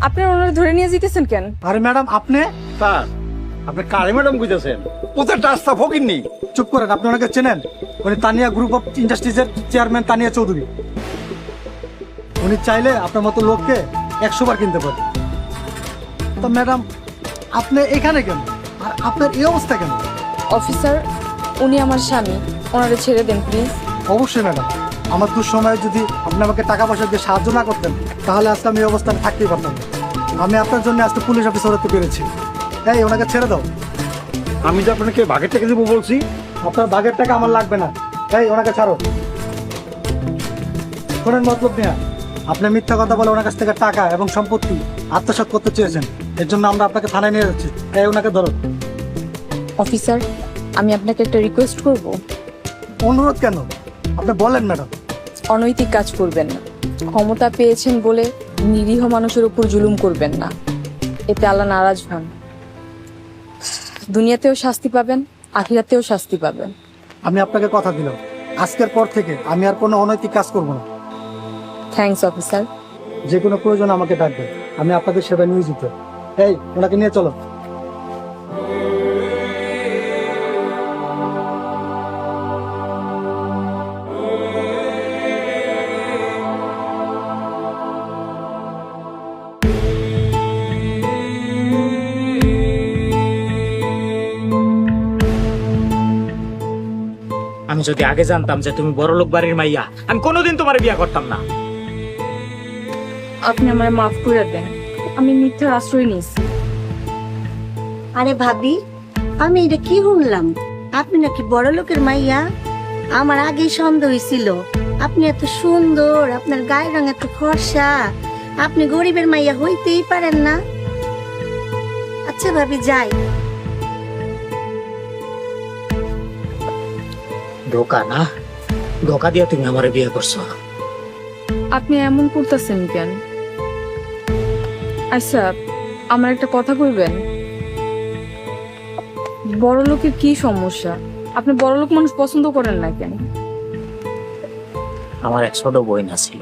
আপনারা ওনারা ধরে নিয়ে যেতেছেন কেন? আরে ম্যাডাম আপনি স্যার আপনি কারে ম্যাডাম কইতেছেন? কোথায় রাস্তা ফকিরনি? চুপ করেন, আপনি ওনাকে চেনেন? উনি তানিয়া গ্রুপ অফ ইন্ডাস্ট্রিজের চেয়ারম্যান তানিয়া চৌধুরী। উনি চাইলে আপনার মতো লোককে 100 বার কিনতে পারেন। তো ম্যাডাম আপনি এখানে কেন, আর আপনার এই অবস্থা কেন? অফিসার, উনি আমার স্বামী, ওনারে ছেড়ে দেন প্লিজ। অবশ্যই ম্যাডাম, আমার দুঃসময়ে যদি আপনি আমাকে টাকা পয়সা দিয়ে সাহায্য না করতেন তাহলে আজকে আমি এই অবস্থানে থাকতেই পারতাম না। আমি আপনার জন্য আজকে পুলিশ অফিসার হতে পেরেছি। এই ওনাকে ছেড়ে দাও। আমি যে আপনাকে বাগের টাকা দেবো বলছি। আপনার বাগের টাকা আমার লাগবে না। এই ওনাকে ছাড়ো। শোনেন মতলব নিয়ে, আপনি মিথ্যা কথা বলে ওনার কাছ থেকে টাকা এবং সম্পত্তি আত্মসাৎ করতে চেয়েছেন, এর জন্য আমরা আপনাকে থানায় নিয়ে যাচ্ছি। এই ওনাকে ধরো। অফিসার, আমি আপনাকে একটা রিকোয়েস্ট করব। অনুরোধ কেন, আপনি বলেন ম্যাডাম। অনৈতিক কাজ করবেন না। ক্ষমতা পেয়েছেন বলে নিরীহ মানুষের উপর জুলুম করবেন না, এতে আল্লাহ নারাজ হন। দুনিয়াতেও শাস্তি পাবেন, আখিরাতেও শাস্তি পাবেন। আমি আপনাকে কথা দিলাম, আজকের পর থেকে আমি আর কোনো অনৈতিক কাজ করব না। Thanks officer. যে কোনো প্রয়োজন আমাকে ডাকবেন, আমি আপনাদের সেবা নিয়োজিত। এই ওনাকে নিয়ে চলো। আমি যদি আগে জানতাম যে তুমি বড়লোক বাড়ির মাইয়া, আমি কোনোদিন তোমার বিয়ে করতাম না। আপনি আমার মাফ করে দেন, আমি মিথ্যার আশ্রয় নিয়েছি। আরে ভাবি, আমি এটা কি শুনলাম? আপনি নাকি বড় লোকের মাইয়া? আমার আগেই সন্দেহ হয়েছিল। আপনি এত সুন্দর, আপনার গায়ের রং এত ফর্সা, আপনি গরিবের মাইয়া হইতেই পারেন না। আচ্ছা ভাবি, যাই। ধোকা না, ধোকা দিয়ে তুমি আমার বিয়ে করছো। আপনি এমন করতেছেন কেন? আচ্ছা, আমার একটা কথা কইবেন। বড় লোকের কি সমস্যা? আপনি বড় লোক মানুষ পছন্দ করেন না কেন? আমার এক ছোট বোন ছিল,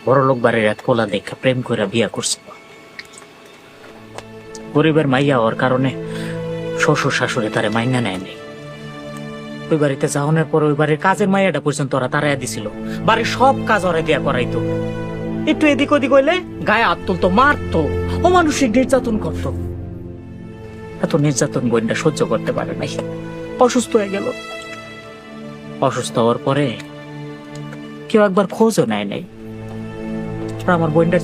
বড়লোক বাড়ির এক কোলা দেখা প্রেম করে বিয়ে করছিল। গরিবের মাইয়া হওয়ার কারণে শ্বশুর শাশুড়ি তারে মাইনা নেয়নি। ওই বাড়িতে যাওয়ানোর পর ওই বাড়ির কাজের মাইয়াটা পর্যন্ত ওরা তারাইয়া দিছিল। বাড়ির সব কাজ ওরা দিয়া করাইতো। একটু এদিক ওদিক হইলে গায়ে হাত তুলতো, মারতো, অমানুষিক নির্যাতন করতো। এত নির্যাতন বোনটা সহ্য করতে পারে নাই, অসুস্থ হয়ে গেল। অসুস্থ হওয়ার পরে কেউ একবার খোঁজও নেয় নাই। আমার বোনটার